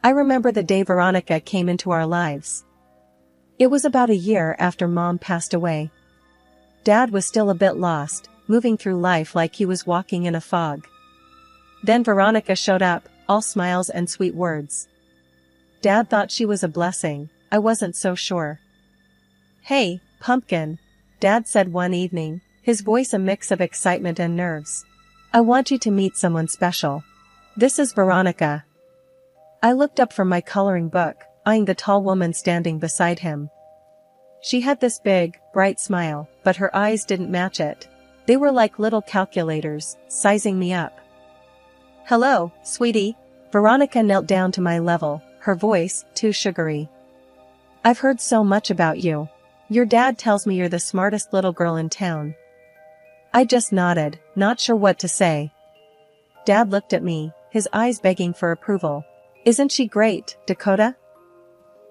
I remember the day Veronica came into our lives. It was about a year after Mom passed away. Dad was still a bit lost, moving through life like he was walking in a fog. Then Veronica showed up, all smiles and sweet words. Dad thought she was a blessing. I wasn't so sure. "Hey, Pumpkin," Dad said one evening, his voice a mix of excitement and nerves. "I want you to meet someone special. This is Veronica." I looked up from my coloring book, eyeing the tall woman standing beside him. She had this big, bright smile, but her eyes didn't match it. They were like little calculators, sizing me up. "Hello, sweetie." Veronica knelt down to my level, her voice too sugary. "I've heard so much about you. Your dad tells me you're the smartest little girl in town." I just nodded, not sure what to say. Dad looked at me, his eyes begging for approval. "Isn't she great, Dakota?"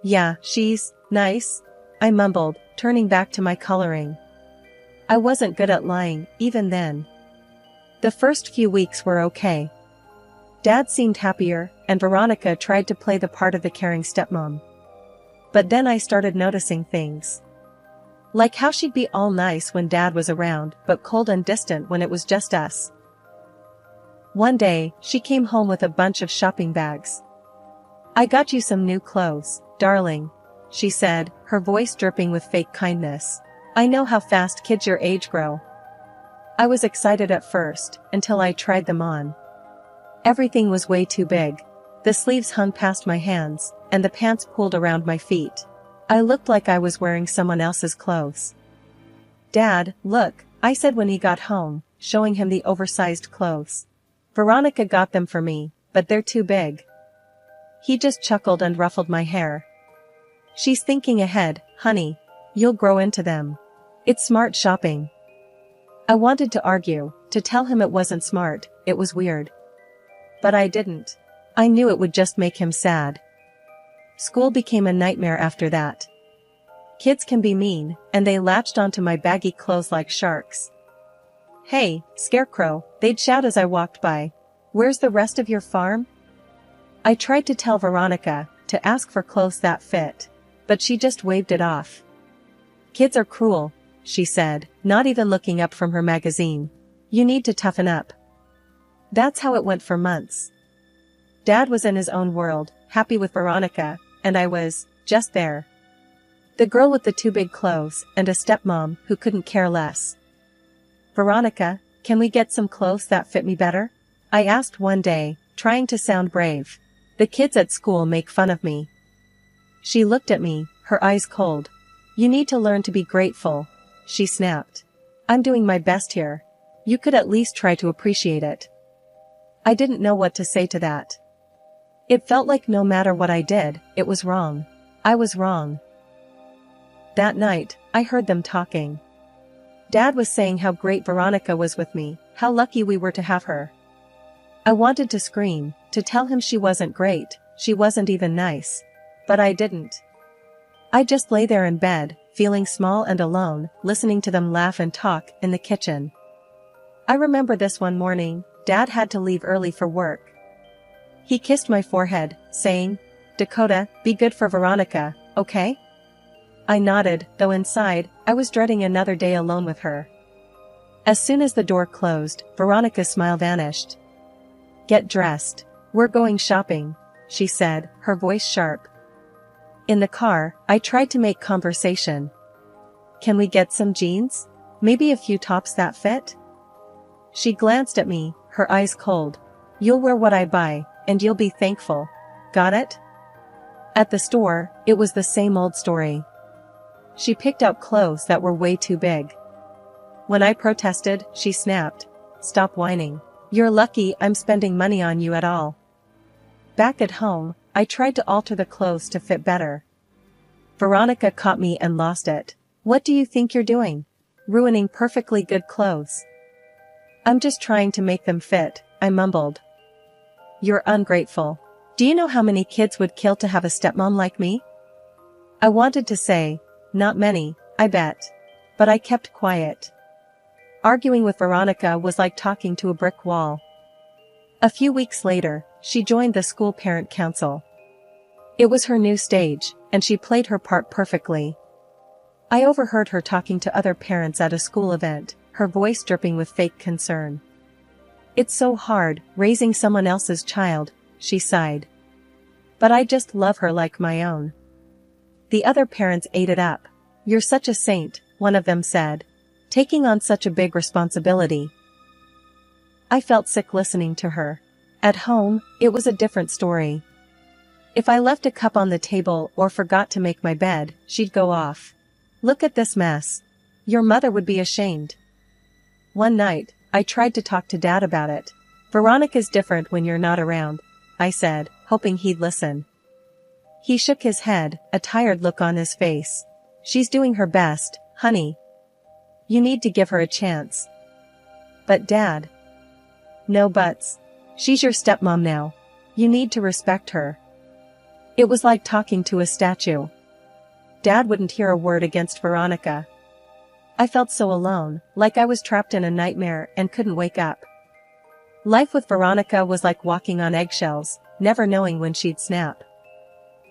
"Yeah, she's nice," I mumbled, turning back to my coloring. I wasn't good at lying, even then. The first few weeks were okay. Dad seemed happier, and Veronica tried to play the part of the caring stepmom. But then I started noticing things. Like how she'd be all nice when Dad was around, but cold and distant when it was just us. One day, she came home with a bunch of shopping bags. "I got you some new clothes, darling," she said, her voice dripping with fake kindness. "I know how fast kids your age grow." I was excited at first, until I tried them on. Everything was way too big. The sleeves hung past my hands, and the pants pulled around my feet. I looked like I was wearing someone else's clothes. "Dad, look," I said when he got home, showing him the oversized clothes. "Veronica got them for me, but they're too big." He just chuckled and ruffled my hair. "She's thinking ahead, honey. You'll grow into them. It's smart shopping." I wanted to argue, to tell him it wasn't smart, it was weird. But I didn't. I knew it would just make him sad. School became a nightmare after that. Kids can be mean, and they latched onto my baggy clothes like sharks. "Hey, Scarecrow," they'd shout as I walked by. "Where's the rest of your farm?" I tried to tell Veronica, to ask for clothes that fit. But she just waved it off. "Kids are cruel," she said, not even looking up from her magazine. "You need to toughen up." That's how it went for months. Dad was in his own world, happy with Veronica, and I was, just there. The girl with the too big clothes, and a stepmom who couldn't care less. "Veronica, can we get some clothes that fit me better?" I asked one day, trying to sound brave. "The kids at school make fun of me." She looked at me, her eyes cold. "You need to learn to be grateful," she snapped. "I'm doing my best here. You could at least try to appreciate it." I didn't know what to say to that. It felt like no matter what I did, it was wrong. I was wrong. That night, I heard them talking. Dad was saying how great Veronica was with me, how lucky we were to have her. I wanted to scream, to tell him she wasn't great, she wasn't even nice. But I didn't. I just lay there in bed, feeling small and alone, listening to them laugh and talk in the kitchen. I remember this one morning, Dad had to leave early for work. He kissed my forehead, saying, "Dakota, be good for Veronica, okay?" I nodded, though inside, I was dreading another day alone with her. As soon as the door closed, Veronica's smile vanished. "Get dressed. We're going shopping," she said, her voice sharp. In the car, I tried to make conversation. "Can we get some jeans? Maybe a few tops that fit?" She glanced at me, her eyes cold. "You'll wear what I buy, and you'll be thankful. Got it?" At the store, it was the same old story. She picked out clothes that were way too big. When I protested, she snapped, "Stop whining. You're lucky I'm spending money on you at all." Back at home, I tried to alter the clothes to fit better. Veronica caught me and lost it. "What do you think you're doing? Ruining perfectly good clothes." "I'm just trying to make them fit," I mumbled. "You're ungrateful. Do you know how many kids would kill to have a stepmom like me?" I wanted to say, "Not many, I bet." But I kept quiet. Arguing with Veronica was like talking to a brick wall. A few weeks later, she joined the school parent council. It was her new stage, and she played her part perfectly. I overheard her talking to other parents at a school event, her voice dripping with fake concern. "It's so hard, raising someone else's child," she sighed. "But I just love her like my own." The other parents ate it up. "You're such a saint," one of them said. "Taking on such a big responsibility." I felt sick listening to her. At home, it was a different story. If I left a cup on the table or forgot to make my bed, she'd go off. "Look at this mess. Your mother would be ashamed." One night, I tried to talk to Dad about it. "Veronica's different when you're not around," I said, hoping he'd listen. He shook his head, a tired look on his face. "She's doing her best, honey. You need to give her a chance." "But Dad." "No buts. She's your stepmom now. You need to respect her." It was like talking to a statue. Dad wouldn't hear a word against Veronica. I felt so alone, like I was trapped in a nightmare and couldn't wake up. Life with Veronica was like walking on eggshells, never knowing when she'd snap.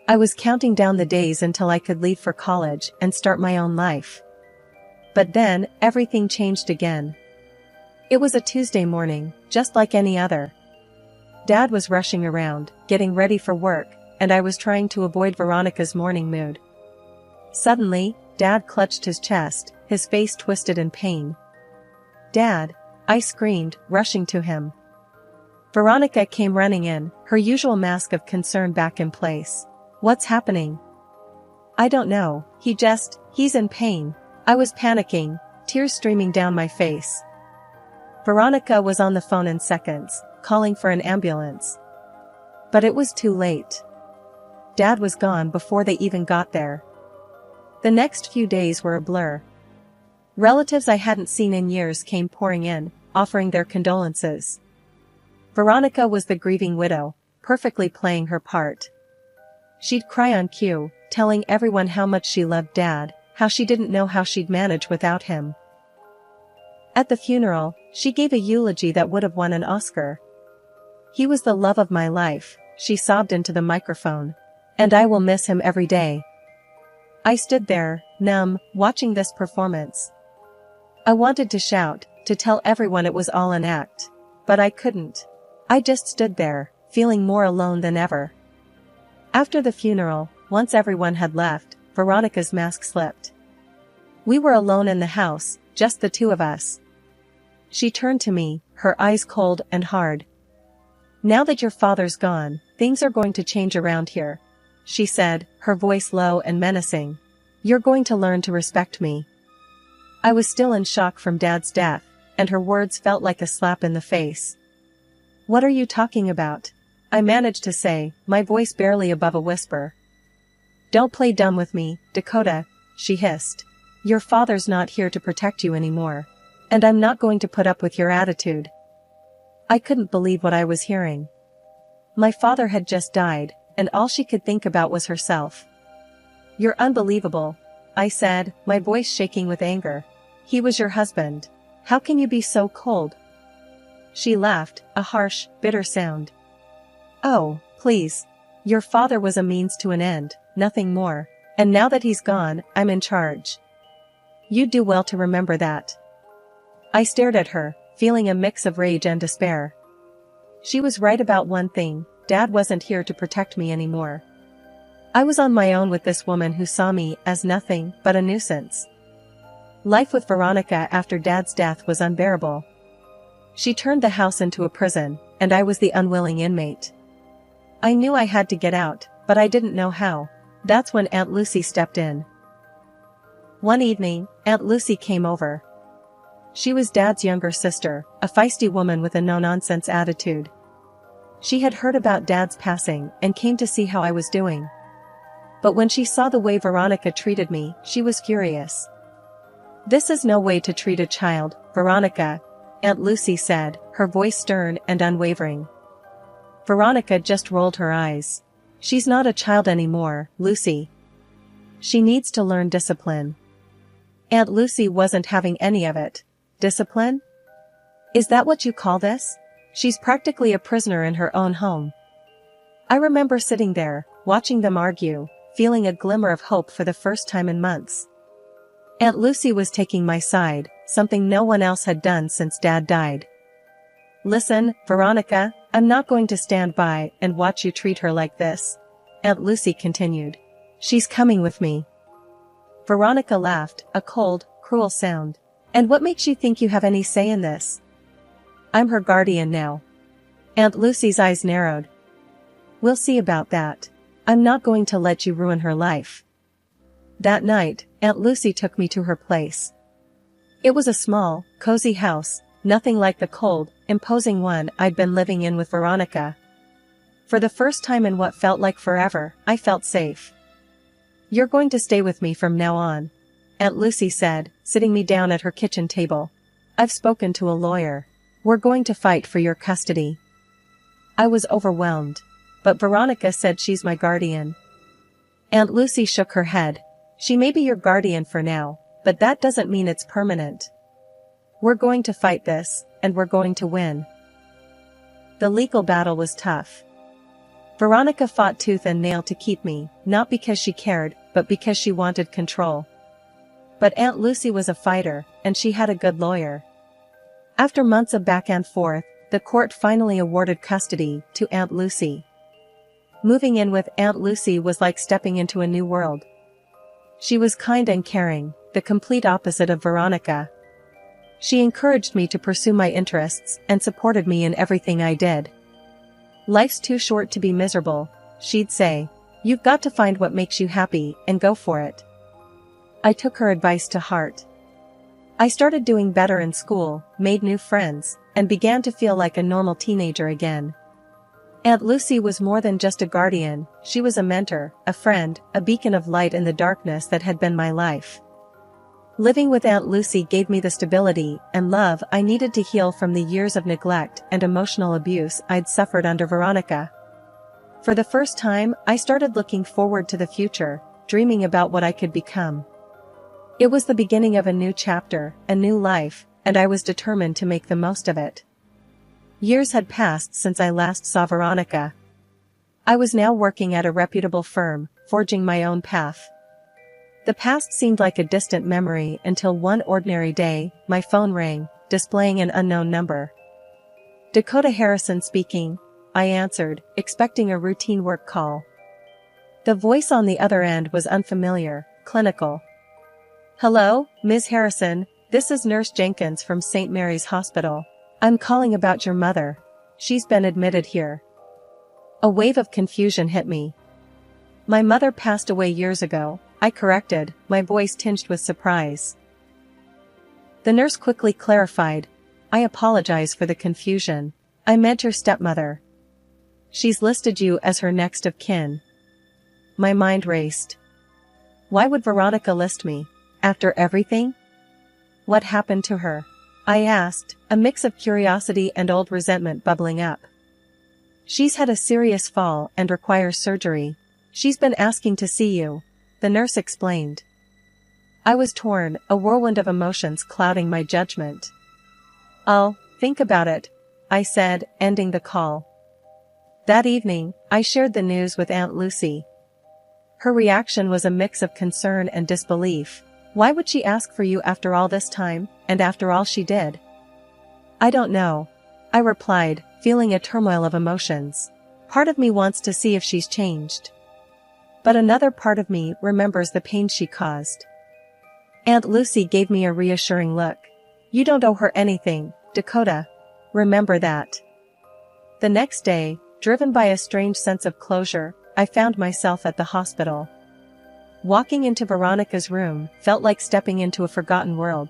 I was counting down the days until I could leave for college and start my own life. But then, everything changed again. It was a Tuesday morning, just like any other. Dad was rushing around, getting ready for work, and I was trying to avoid Veronica's morning mood. Suddenly, Dad clutched his chest, his face twisted in pain. "Dad!" I screamed, rushing to him. Veronica came running in, her usual mask of concern back in place. "What's happening?" "I don't know, he's in pain." I was panicking, tears streaming down my face. Veronica was on the phone in seconds, calling for an ambulance. But it was too late. Dad was gone before they even got there. The next few days were a blur. Relatives I hadn't seen in years came pouring in, offering their condolences. Veronica was the grieving widow, perfectly playing her part. She'd cry on cue, telling everyone how much she loved Dad, how she didn't know how she'd manage without him. At the funeral, she gave a eulogy that would have won an Oscar. "He was the love of my life," she sobbed into the microphone. "And I will miss him every day." I stood there, numb, watching this performance. I wanted to shout, to tell everyone it was all an act. But I couldn't. I just stood there, feeling more alone than ever. After the funeral, once everyone had left, Veronica's mask slipped. We were alone in the house, just the two of us. She turned to me, her eyes cold and hard. "Now that your father's gone, things are going to change around here," she said, her voice low and menacing. "You're going to learn to respect me." I was still in shock from Dad's death, and her words felt like a slap in the face. "What are you talking about?" I managed to say, my voice barely above a whisper. "Don't play dumb with me, Dakota," she hissed. "Your father's not here to protect you anymore. And I'm not going to put up with your attitude." I couldn't believe what I was hearing. My father had just died, and all she could think about was herself. "You're unbelievable," I said, my voice shaking with anger. "He was your husband. How can you be so cold?" She laughed, a harsh, bitter sound. "Oh, please. Your father was a means to an end, nothing more. And now that he's gone, I'm in charge. You'd do well to remember that." I stared at her, feeling a mix of rage and despair. She was right about one thing, Dad wasn't here to protect me anymore. I was on my own with this woman who saw me as nothing but a nuisance. Life with Veronica after Dad's death was unbearable. She turned the house into a prison, and I was the unwilling inmate. I knew I had to get out, but I didn't know how. That's when Aunt Lucy stepped in. One evening, Aunt Lucy came over. She was Dad's younger sister, a feisty woman with a no-nonsense attitude. She had heard about Dad's passing and came to see how I was doing. But when she saw the way Veronica treated me, she was furious. "This is no way to treat a child, Veronica," Aunt Lucy said, her voice stern and unwavering. Veronica just rolled her eyes. "She's not a child anymore, Lucy. She needs to learn discipline." Aunt Lucy wasn't having any of it. "Discipline? Is that what you call this? She's practically a prisoner in her own home." I remember sitting there, watching them argue, feeling a glimmer of hope for the first time in months. Aunt Lucy was taking my side, something no one else had done since Dad died. "Listen, Veronica, I'm not going to stand by and watch you treat her like this," Aunt Lucy continued. "She's coming with me." Veronica laughed, a cold, cruel sound. "And what makes you think you have any say in this?" "I'm her guardian now." Aunt Lucy's eyes narrowed. "We'll see about that. I'm not going to let you ruin her life." That night, Aunt Lucy took me to her place. It was a small, cozy house, nothing like the cold, imposing one I'd been living in with Veronica. For the first time in what felt like forever, I felt safe. "You're going to stay with me from now on," Aunt Lucy said, sitting me down at her kitchen table. "I've spoken to a lawyer. We're going to fight for your custody." I was overwhelmed. "But Veronica said she's my guardian." Aunt Lucy shook her head. "She may be your guardian for now, but that doesn't mean it's permanent. We're going to fight this, and we're going to win." The legal battle was tough. Veronica fought tooth and nail to keep me, not because she cared, but because she wanted control. But Aunt Lucy was a fighter, and she had a good lawyer. After months of back and forth, the court finally awarded custody to Aunt Lucy. Moving in with Aunt Lucy was like stepping into a new world. She was kind and caring, the complete opposite of Veronica. She encouraged me to pursue my interests and supported me in everything I did. "Life's too short to be miserable," she'd say. "You've got to find what makes you happy and go for it." I took her advice to heart. I started doing better in school, made new friends, and began to feel like a normal teenager again. Aunt Lucy was more than just a guardian, she was a mentor, a friend, a beacon of light in the darkness that had been my life. Living with Aunt Lucy gave me the stability and love I needed to heal from the years of neglect and emotional abuse I'd suffered under Veronica. For the first time, I started looking forward to the future, dreaming about what I could become. It was the beginning of a new chapter, a new life, and I was determined to make the most of it. Years had passed since I last saw Veronica. I was now working at a reputable firm, forging my own path. The past seemed like a distant memory until one ordinary day, my phone rang, displaying an unknown number. "Dakota Harrison speaking," I answered, expecting a routine work call. The voice on the other end was unfamiliar, clinical. "Hello, Ms. Harrison, this is Nurse Jenkins from St. Mary's Hospital. I'm calling about your mother. She's been admitted here." A wave of confusion hit me. "My mother passed away years ago," I corrected, my voice tinged with surprise. The nurse quickly clarified. "I apologize for the confusion. I meant your stepmother. She's listed you as her next of kin." My mind raced. Why would Veronica list me? After everything? What happened to her? I asked, a mix of curiosity and old resentment bubbling up. "She's had a serious fall and requires surgery. She's been asking to see you," the nurse explained. I was torn, a whirlwind of emotions clouding my judgment. "I'll think about it," I said, ending the call. That evening, I shared the news with Aunt Lucy. Her reaction was a mix of concern and disbelief. Why would she ask for you after all this time, and after all she did? "I don't know," I replied, feeling a turmoil of emotions. Part of me wants to see if she's changed. But another part of me remembers the pain she caused. Aunt Lucy gave me a reassuring look. "You don't owe her anything, Dakota. Remember that." The next day, driven by a strange sense of closure, I found myself at the hospital. Walking into Veronica's room felt like stepping into a forgotten world.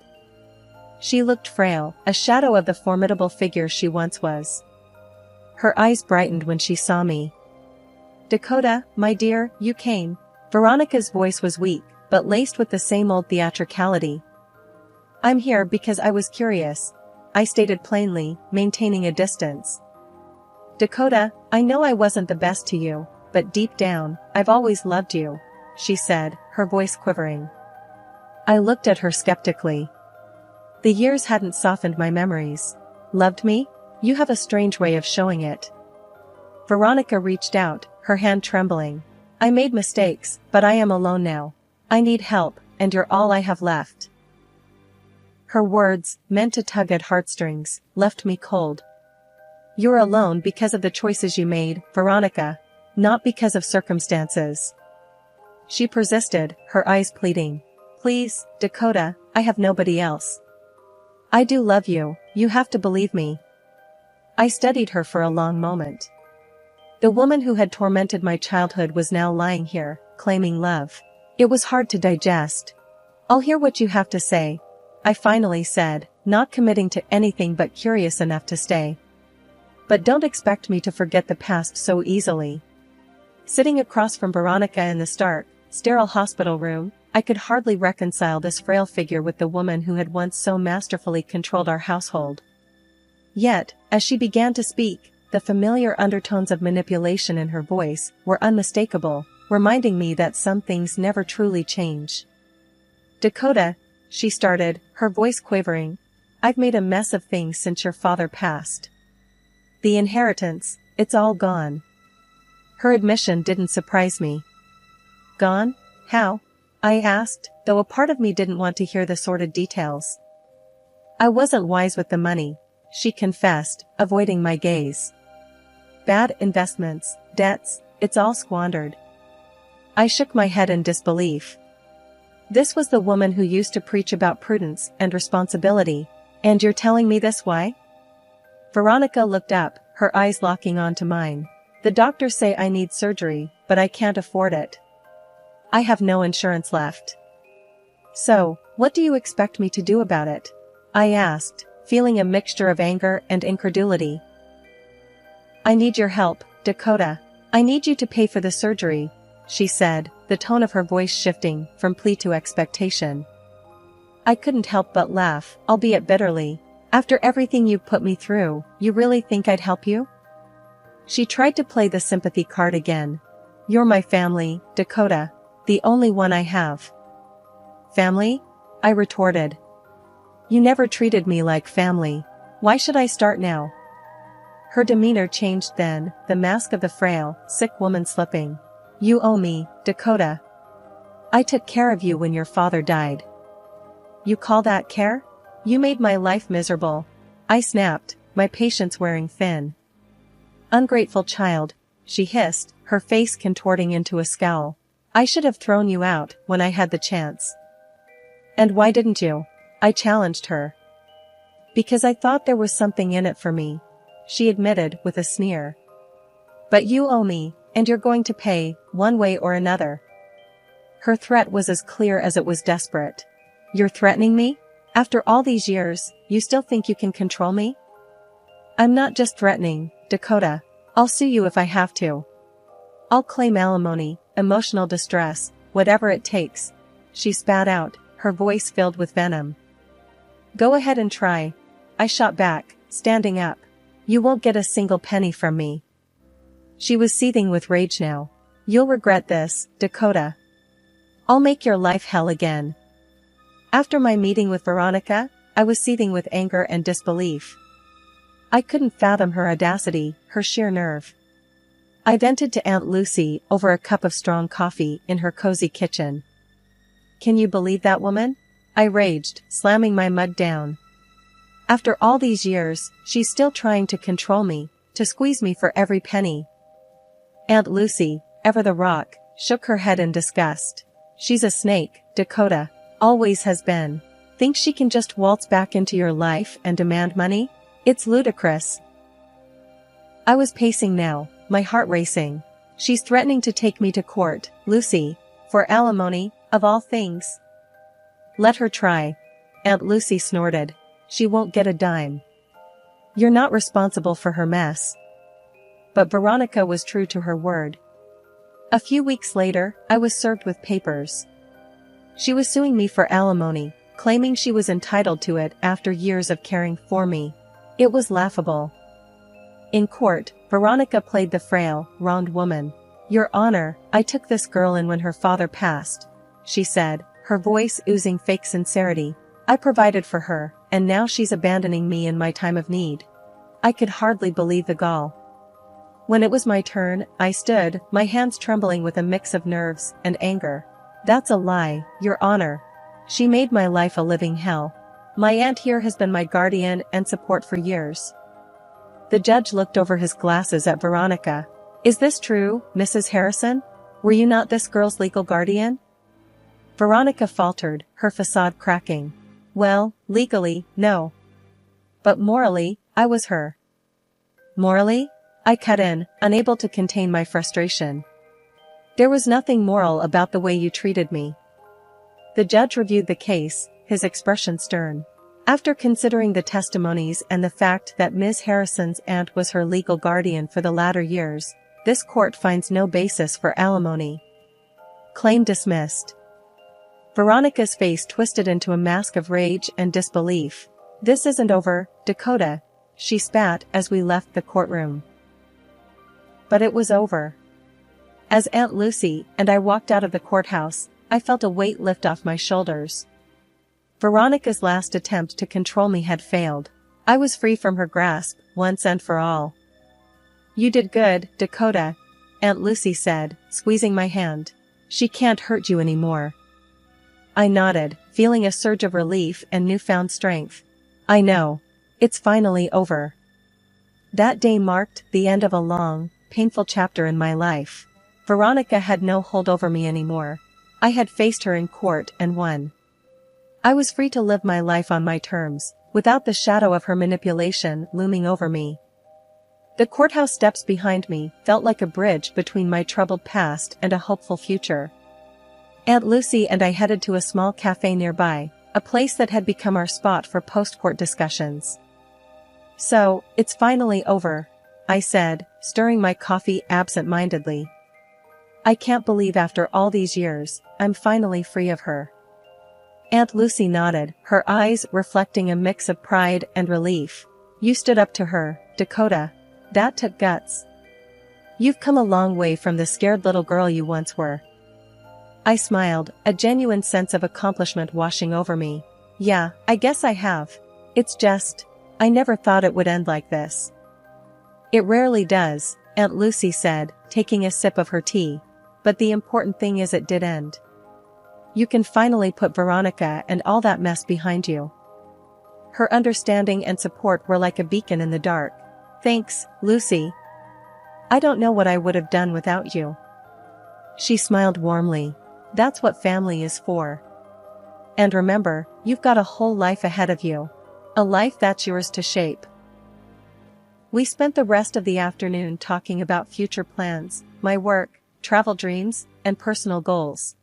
She looked frail, a shadow of the formidable figure she once was. Her eyes brightened when she saw me. "Dakota, my dear, you came." Veronica's voice was weak, but laced with the same old theatricality. "I'm here because I was curious," I stated plainly, maintaining a distance. "Dakota, I know I wasn't the best to you, but deep down, I've always loved you," she said, her voice quivering. I looked at her skeptically. The years hadn't softened my memories. "Loved me? You have a strange way of showing it." Veronica reached out, her hand trembling. I made mistakes, but I am alone now. I need help, and you're all I have left. Her words, meant to tug at heartstrings, left me cold. You're alone because of the choices you made, Veronica, not because of circumstances. She persisted, her eyes pleading. Please, Dakota, I have nobody else. I do love you, you have to believe me. I studied her for a long moment. The woman who had tormented my childhood was now lying here, claiming love. It was hard to digest. I'll hear what you have to say, I finally said, not committing to anything but curious enough to stay. But don't expect me to forget the past so easily. Sitting across from Veronica in the stark, sterile hospital room, I could hardly reconcile this frail figure with the woman who had once so masterfully controlled our household. Yet, as she began to speak, the familiar undertones of manipulation in her voice were unmistakable, reminding me that some things never truly change. Dakota, she started, her voice quavering, I've made a mess of things since your father passed. The inheritance, it's all gone. Her admission didn't surprise me. Gone? How? I asked, though a part of me didn't want to hear the sordid details. I wasn't wise with the money, she confessed, avoiding my gaze. Bad investments, debts, it's all squandered. I shook my head in disbelief. This was the woman who used to preach about prudence and responsibility, and you're telling me this why? Veronica looked up, her eyes locking onto mine. The doctors say I need surgery, but I can't afford it. I have no insurance left. So, what do you expect me to do about it? I asked, feeling a mixture of anger and incredulity. I need your help, Dakota. I need you to pay for the surgery, she said, the tone of her voice shifting from plea to expectation. I couldn't help but laugh, albeit bitterly. After everything you've put me through, you really think I'd help you? She tried to play the sympathy card again. You're my family, Dakota. The only one I have. Family? I retorted. You never treated me like family. Why should I start now? Her demeanor changed then, the mask of the frail, sick woman slipping. You owe me, Dakota. I took care of you when your father died. You call that care? You made my life miserable. I snapped, my patience wearing thin. Ungrateful child, she hissed, her face contorting into a scowl. I should have thrown you out when I had the chance. And why didn't you? I challenged her. Because I thought there was something in it for me, she admitted with a sneer. But you owe me, and you're going to pay, one way or another. Her threat was as clear as it was desperate. You're threatening me? After all these years, you still think you can control me? I'm not just threatening, Dakota. I'll sue you if I have to. I'll claim alimony, emotional distress, whatever it takes. She spat out, her voice filled with venom. Go ahead and try. I shot back, standing up. You won't get a single penny from me. She was seething with rage now. You'll regret this, Dakota. I'll make your life hell again. After my meeting with Veronica, I was seething with anger and disbelief. I couldn't fathom her audacity, her sheer nerve. I vented to Aunt Lucy over a cup of strong coffee in her cozy kitchen. Can you believe that woman? I raged, slamming my mug down. After all these years, she's still trying to control me, to squeeze me for every penny. Aunt Lucy, ever the rock, shook her head in disgust. She's a snake, Dakota. Always has been. Thinks she can just waltz back into your life and demand money? It's ludicrous. I was pacing now, my heart racing. She's threatening to take me to court, Lucy, for alimony, of all things. Let her try. Aunt Lucy snorted. She won't get a dime. You're not responsible for her mess. But Veronica was true to her word. A few weeks later, I was served with papers. She was suing me for alimony, claiming she was entitled to it after years of caring for me. It was laughable. In court, Veronica played the frail, wronged woman. Your Honor, I took this girl in when her father passed, she said, her voice oozing fake sincerity. I provided for her, and now she's abandoning me in my time of need. I could hardly believe the gall. When it was my turn, I stood, my hands trembling with a mix of nerves and anger. That's a lie, Your Honor. She made my life a living hell. My aunt here has been my guardian and support for years. The judge looked over his glasses at Veronica. Is this true, Mrs. Harrison? Were you not this girl's legal guardian? Veronica faltered, her facade cracking. Well, legally, no. But morally, I was her. Morally? I cut in, unable to contain my frustration. There was nothing moral about the way you treated me. The judge reviewed the case, his expression stern. After considering the testimonies and the fact that Ms. Harrison's aunt was her legal guardian for the latter years, this court finds no basis for alimony. Claim dismissed. Veronica's face twisted into a mask of rage and disbelief. This isn't over, Dakota, she spat as we left the courtroom. But it was over. As Aunt Lucy and I walked out of the courthouse, I felt a weight lift off my shoulders. Veronica's last attempt to control me had failed. I was free from her grasp, once and for all. You did good, Dakota, Aunt Lucy said, squeezing my hand. She can't hurt you anymore. I nodded, feeling a surge of relief and newfound strength. I know. It's finally over. That day marked the end of a long, painful chapter in my life. Veronica had no hold over me anymore. I had faced her in court and won. I was free to live my life on my terms, without the shadow of her manipulation looming over me. The courthouse steps behind me felt like a bridge between my troubled past and a hopeful future. Aunt Lucy and I headed to a small cafe nearby, a place that had become our spot for post-court discussions. So, it's finally over, I said, stirring my coffee absent-mindedly. I can't believe after all these years, I'm finally free of her. Aunt Lucy nodded, her eyes reflecting a mix of pride and relief. You stood up to her, Dakota. That took guts. You've come a long way from the scared little girl you once were. I smiled, a genuine sense of accomplishment washing over me. Yeah, I guess I have. It's just, I never thought it would end like this. It rarely does, Aunt Lucy said, taking a sip of her tea. But the important thing is it did end. You can finally put Veronica and all that mess behind you. Her understanding and support were like a beacon in the dark. Thanks, Lucy. I don't know what I would have done without you. She smiled warmly. That's what family is for. And remember, you've got a whole life ahead of you. A life that's yours to shape. We spent the rest of the afternoon talking about future plans, my work, travel dreams, and personal goals.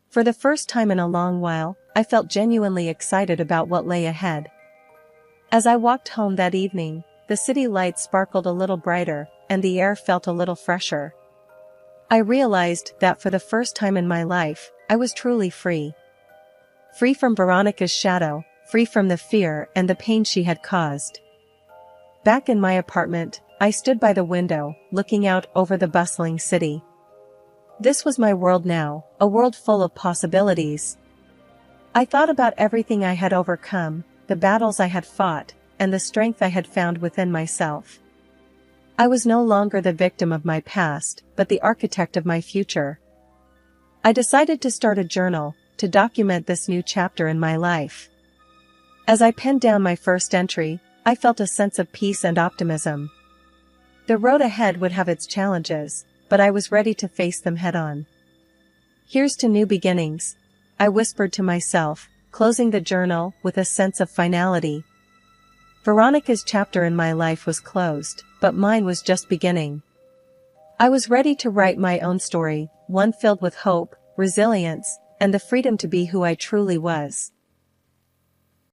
For the first time in a long while, I felt genuinely excited about what lay ahead. As I walked home that evening, the city lights sparkled a little brighter, and the air felt a little fresher. I realized that for the first time in my life, I was truly free. Free from Veronica's shadow, free from the fear and the pain she had caused. Back in my apartment, I stood by the window, looking out over the bustling city. This was my world now, a world full of possibilities. I thought about everything I had overcome, the battles I had fought, and the strength I had found within myself. I was no longer the victim of my past, but the architect of my future. I decided to start a journal, to document this new chapter in my life. As I penned down my first entry, I felt a sense of peace and optimism. The road ahead would have its challenges, but I was ready to face them head-on. Here's to new beginnings, I whispered to myself, closing the journal with a sense of finality. Veronica's chapter in my life was closed, but mine was just beginning. I was ready to write my own story, one filled with hope, resilience, and the freedom to be who I truly was.